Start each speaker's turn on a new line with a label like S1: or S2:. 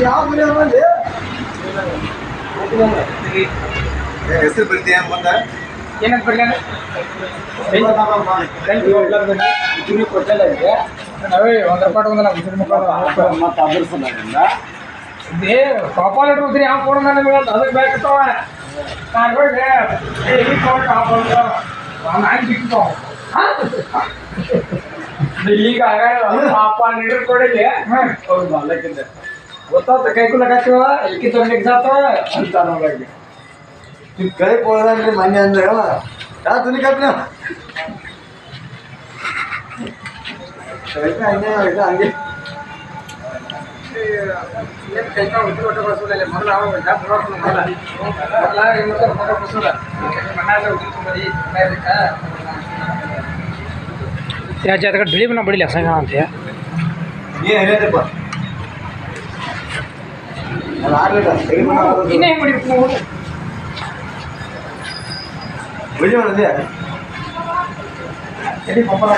S1: ಯಾವ ಹೆಸರು ಬರೀತೀಯ ಬಂದ ಏನಂತ ಬರಲಿಲ್ಲ ಕೊಟ್ಟಿಲ್ಲ ಇದೆ ನಾವೇ ಒಂದು ರೂಪಾಯಿ ಒಂದಲ್ಲ ಮತ್ತು ಅದ್ರ ಸಲದಿಂದ ಇದೇ ಪಾಪಾಲ್ ಇಟ್ರಿ ಯಾವ ಕೊಡ ನನಗೆ ಅದಕ್ಕೆ ಬೇಕಿತ್ತವ ನಾನು ಹೋಗಿ ನಾನು ಬಿಟ್ಟು ಈಗ ಪಾಪಾಲ್ ಇಟ್ರು ಕೊಡಿಲಿ ಹೌದು ಅಲ್ಲಕ್ಕಿಂತ ಗೊತ್ತಾತ ಕೈ ಕುಲಕ್ಕಾಗ್ತವ ಎಲ್ಕಿ ತೊಗೊಂಡು ಸಾತವ ಅಂತ ನೋಡಕ್ಕೆ ಕೈ ಪೋದಂದ್ರೆ ಮನೆ ಅಂದ್ರೆ ಯಾ ತುನಿ ಕಪ್ನ ಹಂಗೆ ಹಂಗೆ ಕೈ ಕಾಲು ಉದ್ದಿ ಒಟ್ಟು ಬಸೋಲ್ಲ ಮೊದಲು ಅವಾಗ ಬಸೋಲ್ಲ ಮಣ್ಣಾಗ ಉದ್ದಿ ತುಂಬಿ ಯಾಕೆ ಅದಕ್ಕೆ ಬಿಳಿ ಬಣ್ಣ ಬಡಿಲಿ ಸಂಗ ಅಂತ ಏನು ಹೇಳಿದಪ್ಪ ಇನ್ನೇ ಹೆಂಗೆ ಮಾಡಿರ್ತೀನಿ ನಾವು ಬಿಳಿ ಮಾಡಿದೆ ಎಲ್ಲಿ ಪಂಪಲ್